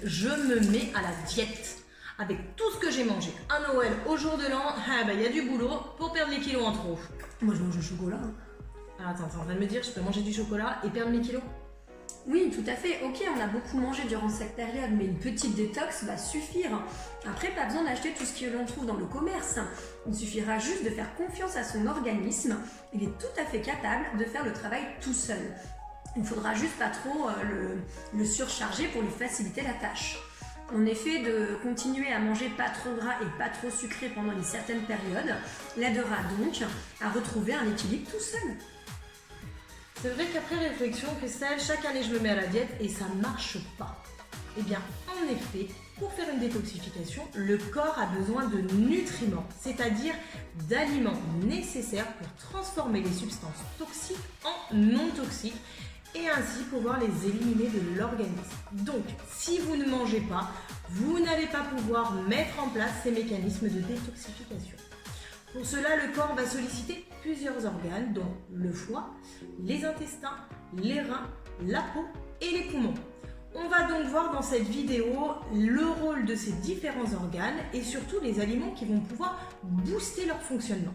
je me mets à la diète. Avec tout ce que j'ai mangé à Noël, au jour de l'an, il y a du boulot pour perdre les kilos en trop. Moi, je mange du chocolat. Alors attends, t'es en train de me dire je peux manger du chocolat et perdre mes kilos? Oui, tout à fait. Ok, on a beaucoup mangé durant cette période, mais une petite détox va suffire. Après, pas besoin d'acheter tout ce que l'on trouve dans le commerce. Il suffira juste de faire confiance à son organisme. Il est tout à fait capable de faire le travail tout seul. Il ne faudra juste pas trop le surcharger pour lui faciliter la tâche. En effet, de continuer à manger pas trop gras et pas trop sucré pendant une certaine période l'aidera donc à retrouver un équilibre tout seul. C'est vrai qu'après réflexion, Christelle, chaque année je me mets à la diète et ça marche pas. Eh bien, en effet, pour faire une détoxification, le corps a besoin de nutriments, c'est-à-dire d'aliments nécessaires pour transformer les substances toxiques en non toxiques et ainsi pouvoir les éliminer de l'organisme. Donc, si vous ne mangez pas, vous n'allez pas pouvoir mettre en place ces mécanismes de détoxification. Pour cela, le corps va solliciter plusieurs organes, dont le foie, les intestins, les reins, la peau et les poumons. On va donc voir dans cette vidéo le rôle de ces différents organes et surtout les aliments qui vont pouvoir booster leur fonctionnement.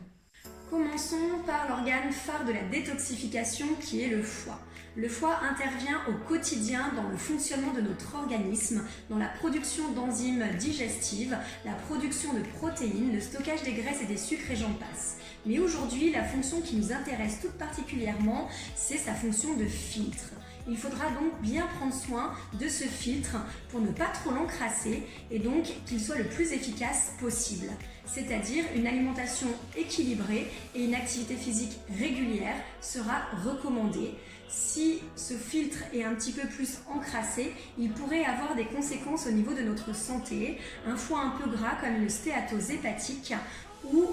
Commençons par l'organe phare de la détoxification qui est le foie. Le foie intervient au quotidien dans le fonctionnement de notre organisme, dans la production d'enzymes digestives, la production de protéines, le stockage des graisses et des sucres et j'en passe. Mais aujourd'hui, la fonction qui nous intéresse tout particulièrement, c'est sa fonction de filtre. Il faudra donc bien prendre soin de ce filtre pour ne pas trop l'encrasser et donc qu'il soit le plus efficace possible. C'est-à-dire une alimentation équilibrée et une activité physique régulière sera recommandée. Si ce filtre est un petit peu plus encrassé, il pourrait avoir des conséquences au niveau de notre santé, un foie un peu gras comme une stéatose hépatique ou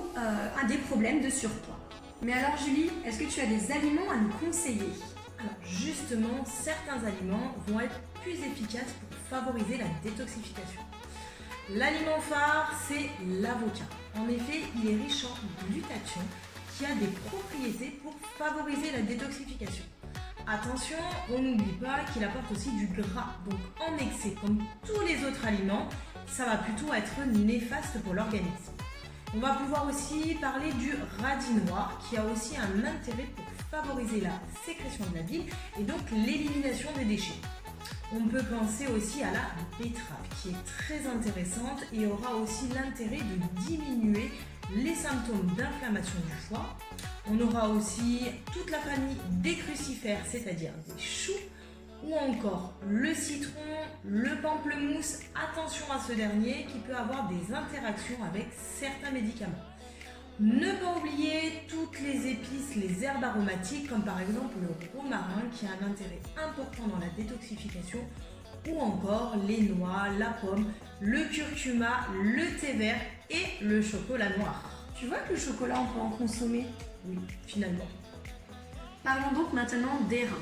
des problèmes de surpoids. Mais alors Julie, est-ce que tu as des aliments à nous conseiller ? Alors justement, certains aliments vont être plus efficaces pour favoriser la détoxification. L'aliment phare, c'est l'avocat. En effet, il est riche en glutathion qui a des propriétés pour favoriser la détoxification. Attention, on n'oublie pas qu'il apporte aussi du gras. Donc en excès, comme tous les autres aliments, ça va plutôt être néfaste pour l'organisme. On va pouvoir aussi parler du radis noir qui a aussi un intérêt pour favoriser la sécrétion de la bile et donc l'élimination des déchets. On peut penser aussi à la betterave qui est très intéressante et aura aussi l'intérêt de diminuer les symptômes d'inflammation du foie. On aura aussi toute la famille des crucifères, c'est-à-dire des choux, ou encore le citron, le pamplemousse. Attention à ce dernier qui peut avoir des interactions avec certains médicaments. Ne pas oublier toutes les épices, les herbes aromatiques comme par exemple le romarin qui a un intérêt important dans la détoxification ou encore les noix, la pomme, le curcuma, le thé vert et le chocolat noir. Tu vois que le chocolat on peut en consommer ? Oui, finalement. Parlons donc maintenant des reins.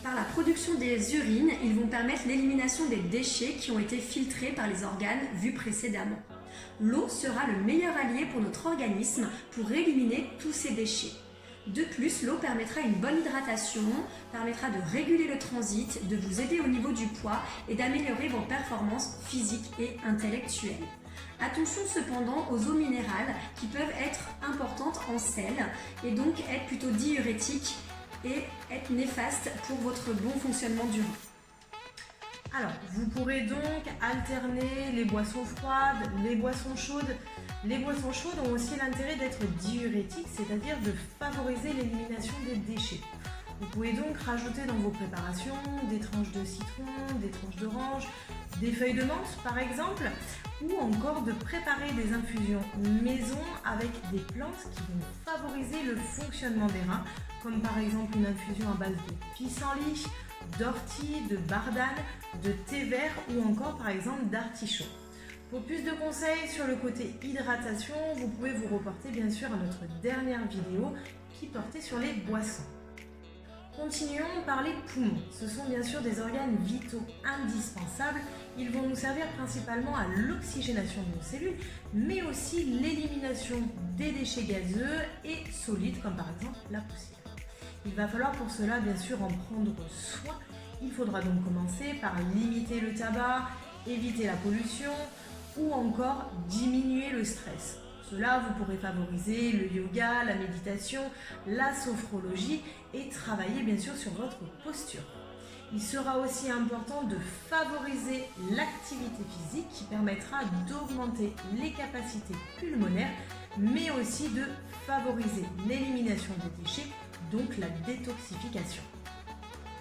Par la production des urines, ils vont permettre l'élimination des déchets qui ont été filtrés par les organes vus précédemment. L'eau sera le meilleur allié pour notre organisme pour éliminer tous ces déchets. De plus, l'eau permettra une bonne hydratation, permettra de réguler le transit, de vous aider au niveau du poids et d'améliorer vos performances physiques et intellectuelles. Attention cependant aux eaux minérales qui peuvent être importantes en sel et donc être plutôt diurétiques et être néfastes pour votre bon fonctionnement du rein. Alors, vous pourrez donc alterner les boissons froides, les boissons chaudes. Les boissons chaudes ont aussi l'intérêt d'être diurétiques, c'est-à-dire de favoriser l'élimination des déchets. Vous pouvez donc rajouter dans vos préparations des tranches de citron, des tranches d'orange, des feuilles de menthe par exemple, ou encore de préparer des infusions maison avec des plantes qui vont favoriser le fonctionnement des reins, comme par exemple une infusion à base de pissenlit, d'ortie, de bardane, de thé vert ou encore par exemple d'artichaut. Pour plus de conseils sur le côté hydratation, vous pouvez vous reporter bien sûr à notre dernière vidéo qui portait sur les boissons. Continuons par les poumons. Ce sont bien sûr des organes vitaux indispensables. Ils vont nous servir principalement à l'oxygénation de nos cellules, mais aussi l'élimination des déchets gazeux et solides comme par exemple la poussière. Il va falloir pour cela bien sûr en prendre soin. Il faudra donc commencer par limiter le tabac, éviter la pollution ou encore diminuer le stress. Pour cela, vous pourrez favoriser le yoga, la méditation, la sophrologie et travailler bien sûr sur votre posture. Il sera aussi important de favoriser l'activité physique qui permettra d'augmenter les capacités pulmonaires, mais aussi de favoriser l'élimination des déchets, donc la détoxification.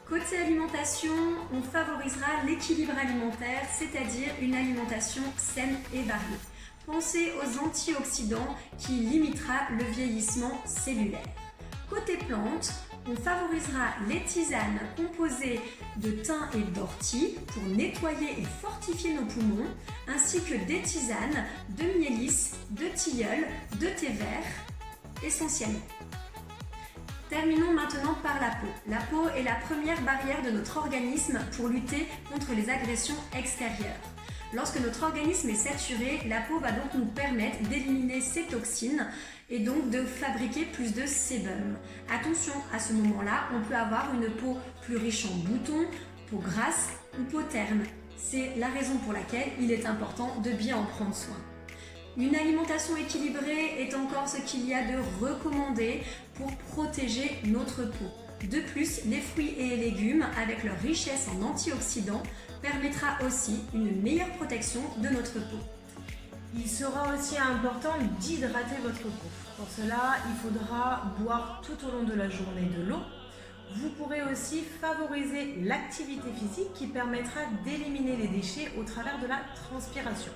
Côté alimentation, on favorisera l'équilibre alimentaire, c'est-à-dire une alimentation saine et variée. Pensez aux antioxydants qui limitera le vieillissement cellulaire. Côté plantes, on favorisera les tisanes composées de thym et d'ortie pour nettoyer et fortifier nos poumons, ainsi que des tisanes de miélis, de tilleul, de thé vert, essentiellement. Terminons maintenant par la peau. La peau est la première barrière de notre organisme pour lutter contre les agressions extérieures. Lorsque notre organisme est saturé, la peau va donc nous permettre d'éliminer ces toxines et donc de fabriquer plus de sébum. Attention, à ce moment-là, on peut avoir une peau plus riche en boutons, peau grasse ou peau terne. C'est la raison pour laquelle il est important de bien en prendre soin. Une alimentation équilibrée est encore ce qu'il y a de recommandé pour protéger notre peau. De plus, les fruits et légumes, avec leur richesse en antioxydants, permettra aussi une meilleure protection de notre peau. Il sera aussi important d'hydrater votre peau. Pour cela, il faudra boire tout au long de la journée de l'eau. Vous pourrez aussi favoriser l'activité physique qui permettra d'éliminer les déchets au travers de la transpiration.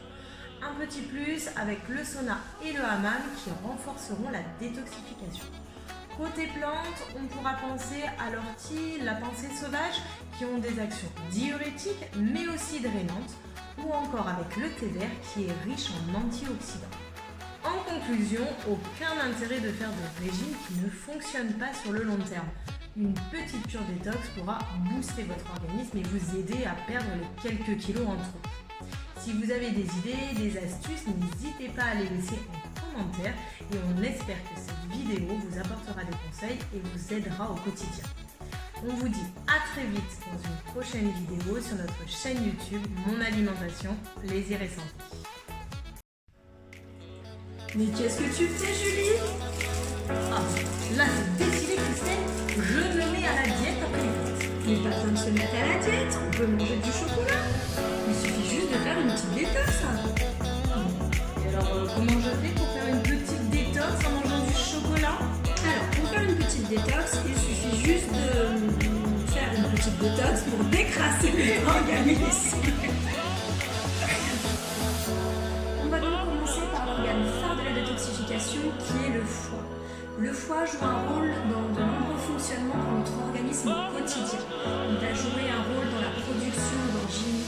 Un petit plus avec le sauna et le hammam qui renforceront la détoxification. Côté plantes, on pourra penser à l'ortie, la pensée sauvage qui ont des actions diurétiques mais aussi drainantes, ou encore avec le thé vert qui est riche en antioxydants. En conclusion, aucun intérêt de faire des régimes qui ne fonctionnent pas sur le long terme. Une petite cure détox pourra booster votre organisme et vous aider à perdre les quelques kilos en trop. Si vous avez des idées, des astuces, n'hésitez pas à les laisser en commentaire et on espère que cette vidéo vous apportera des conseils et vous aidera au quotidien. On vous dit à très vite dans une prochaine vidéo sur notre chaîne YouTube Mon Alimentation, Plaisir et Santé. Mais qu'est-ce que tu fais, Julie? Ah, là c'est décidé Christelle, je me mets à la diète après les fêtes. Mais pas besoin de se mettre à la diète, on peut manger du chocolat. Il suffit juste de faire une petite détox. Et alors comment je fais pour faire une petite détox en mangeant du chocolat? Alors, pour faire une petite détox, il suffit juste de faire une petite détox pour décrasser les organismes. On va donc commencer par l'organe phare de la détoxification qui est le foie. Le foie joue un rôle dans de nombreux fonctionnements pour notre organisme au quotidien. Il va jouer un rôle dans la production d'enzymes.